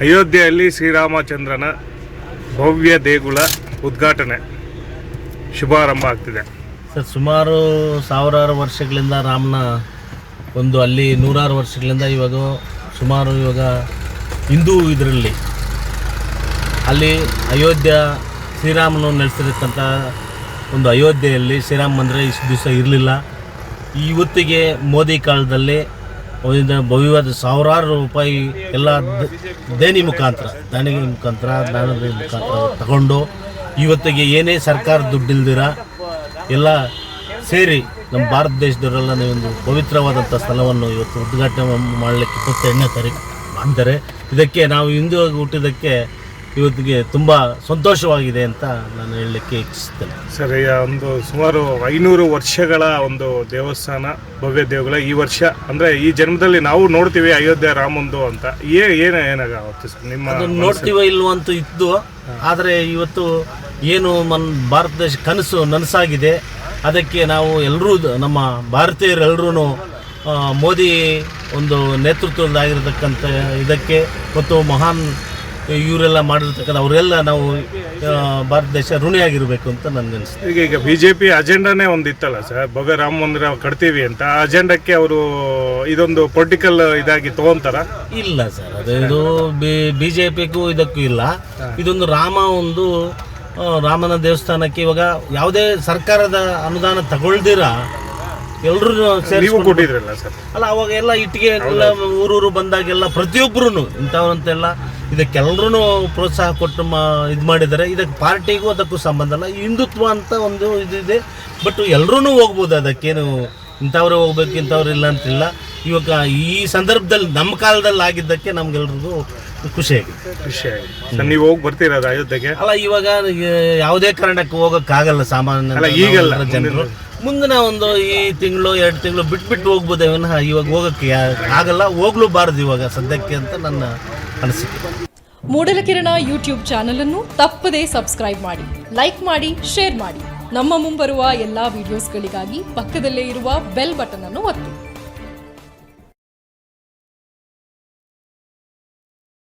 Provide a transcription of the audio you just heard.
ಅಯೋಧ್ಯೆಯಲ್ಲಿ ಶ್ರೀರಾಮಚಂದ್ರನ ಭವ್ಯ ದೇಗುಲ ಉದ್ಘಾಟನೆ ಶುಭಾರಂಭ ಆಗ್ತಿದೆ. ಸರ್, ಸುಮಾರು ಸಾವಿರಾರು ವರ್ಷಗಳಿಂದ ರಾಮನ ಒಂದು ಅಲ್ಲಿ ನೂರಾರು ವರ್ಷಗಳಿಂದ ಇವಾಗ ಹಿಂದೂ ಇದರಲ್ಲಿ ಅಲ್ಲಿ ಅಯೋಧ್ಯ ಶ್ರೀರಾಮನು ನೆಲೆಸಿರ್ತಕ್ಕಂಥ ಒಂದು ಅಯೋಧ್ಯೆಯಲ್ಲಿ ಶ್ರೀರಾಮ ಮಂದಿರ ಇಷ್ಟು ದಿವಸ ಇರಲಿಲ್ಲ. ಇವತ್ತಿಗೆ ಮೋದಿ ಕಾಲದಲ್ಲಿ ಭವ್ಯವಾದ ಸಾವಿರಾರು ರೂಪಾಯಿ ಎಲ್ಲ ದಾನದ ಮುಖಾಂತರ ತಗೊಂಡು ಇವತ್ತಿಗೆ ಏನೇ ಸರ್ಕಾರ ದುಡ್ಡಿಲ್ದಿರ ಎಲ್ಲ ಸೇರಿ ನಮ್ಮ ಭಾರತ ದೇಶದವರೆಲ್ಲ ಒಂದು ಪವಿತ್ರವಾದಂಥ ಸ್ಥಳವನ್ನು ಇವತ್ತು ಉದ್ಘಾಟನೆ ಮಾಡಲಿಕ್ಕೆ 28ನೇ ತಾರೀಕು ಮಾಡಿದ್ದಾರೆ. ಇದಕ್ಕೆ ನಾವು ಹಿಂದೂ ಹುಟ್ಟಿದ್ದಕ್ಕೆ ಇವತ್ತಿಗೆ ತುಂಬ ಸಂತೋಷವಾಗಿದೆ ಅಂತ ನಾನು ಹೇಳಲಿಕ್ಕೆ ಇಚ್ಛಿಸ್ತೇನೆ. ಸರ್, ಒಂದು ಸುಮಾರು 500 ವರ್ಷಗಳ ಒಂದು ದೇವಸ್ಥಾನ ಭವ್ಯ ದೇಗುಲ ಈ ವರ್ಷ ಅಂದರೆ ಈ ಜನ್ಮದಲ್ಲಿ ನಾವು ನೋಡ್ತೀವಿ ಅಯೋಧ್ಯೆ ರಾಮಂದು ಅಂತ ಏನಾಗುತ್ತೆ ಸರ್ ನಿಮ್ಮ ಅದನ್ನು ನೋಡ್ತೀವೋ ಇಲ್ವೋ ಅಂತ ಇತ್ತು. ಆದರೆ ಇವತ್ತು ಏನು ಭಾರತ ದೇಶ ಕನಸು ನನಸಾಗಿದೆ. ಅದಕ್ಕೆ ನಾವು ಎಲ್ಲರೂ ನಮ್ಮ ಭಾರತೀಯರೆಲ್ಲರೂ ಮೋದಿ ಒಂದು ನೇತೃತ್ವದಾಗಿರತಕ್ಕಂಥ ಇದಕ್ಕೆ ಮತ್ತು ಮಹಾನ್ ಇವರೆಲ್ಲ ಮಾಡಿರ್ತಕ್ಕಂಥ ಅವರೆಲ್ಲ ನಾವು ಭಾರತ ದೇಶ ಋಣಿಯಾಗಿರಬೇಕು ಅಂತ ನನಗೆ ಅನಿಸ್ತದೆ. ಈಗ BJP ಅಜೆಂಡಾನೇ ಒಂದಿತ್ತಲ್ಲ ಸರ್, ಭವ್ಯ ರಾಮ ಮಂದಿರ ಕಟ್ತೀವಿ ಅಂತ. ಆ ಅಜೆಂಡಕ್ಕೆ ಅವರು ಇದೊಂದು ಪೊಲಿಟಿಕಲ್ ಇದಾಗಿ ತಗೊಂತಾರ? ಇಲ್ಲ ಸರ್, ಇದು BJPಗೂ ಇದಕ್ಕೂ ಇಲ್ಲ. ಇದೊಂದು ರಾಮನ ದೇವಸ್ಥಾನಕ್ಕೆ ಇವಾಗ ಯಾವುದೇ ಸರ್ಕಾರದ ಅನುದಾನ ತಗೊಳ್ದಿರ ಎಲ್ಲರೂ ಕೊಟ್ಟಿದ್ರಲ್ಲ ಸರ್. ಅಲ್ಲ, ಅವಾಗ ಎಲ್ಲ ಇಟ್ಟಿಗೆ ಎಲ್ಲ ಊರೂರು ಬಂದಾಗೆಲ್ಲ ಪ್ರತಿಯೊಬ್ಬರು ಇಂಥವ್ರಂತೆಲ್ಲ ಇದಕ್ಕೆಲ್ಲರೂ ಪ್ರೋತ್ಸಾಹ ಕೊಟ್ಟು ಇದು ಮಾಡಿದ್ದಾರೆ. ಇದಕ್ಕೆ ಪಾರ್ಟಿಗೂ ಅದಕ್ಕೂ ಸಂಬಂಧ ಇಲ್ಲ. ಹಿಂದುತ್ವ ಅಂತ ಒಂದು ಇದಿದೆ. ಬಟ್ ಎಲ್ಲರೂ ಹೋಗ್ಬೋದು, ಅದಕ್ಕೇನು ಇಂಥವ್ರೇ ಹೋಗ್ಬೇಕು ಇಂಥವ್ರು ಇಲ್ಲ ಅಂತಿಲ್ಲ. ಇವಾಗ ಈ ಸಂದರ್ಭದಲ್ಲಿ ನಮ್ಮ ಕಾಲದಲ್ಲಿ ಆಗಿದ್ದಕ್ಕೆ ನಮ್ಗೆಲ್ರಿಗೂ ಖುಷಿಯಾಗಿದೆ. ನೀವು ಹೋಗಿ ಬರ್ತೀರ ಅಯೋಧ್ಯೆಗೆ? ಅಲ್ಲ, ಇವಾಗ ಯಾವುದೇ ಕಾರಣಕ್ಕೆ ಹೋಗೋಕ್ಕಾಗಲ್ಲ ಸಾಮಾನ್ಯ ಈಗಲ್ಲ ಜನರು. ಮುಂದಿನ ಒಂದು ಈ ತಿಂಗಳು 2 ತಿಂಗಳು ಬಿಟ್ಬಿಟ್ಟು ಹೋಗ್ಬೋದೇ ವಿನಃ ಇವಾಗ ಹೋಗೋಕ್ಕೆ ಆಗಲ್ಲ, ಹೋಗ್ಲೂಬಾರ್ದು ಇವಾಗ ಸದ್ಯಕ್ಕೆ ಅಂತ ನನ್ನ ಅನಿಸಿಕೆ. ಮೂಡಲಕಿರಣ ಯೂಟ್ಯೂಬ್ ಚಾನಲ್ ಅನ್ನು ತಪ್ಪದೇ ಸಬ್ಸ್ಕ್ರೈಬ್ ಮಾಡಿ, ಲೈಕ್ ಮಾಡಿ, ಶೇರ್ ಮಾಡಿ. ನಮ್ಮ ಮುಂಬರುವ ಎಲ್ಲಾ ವಿಡಿಯೋಸ್ಗಳಿಗಾಗಿ ಪಕ್ಕದಲ್ಲೇ ಇರುವ ಬೆಲ್ ಬಟನ್ ಅನ್ನು ಒತ್ತಿ.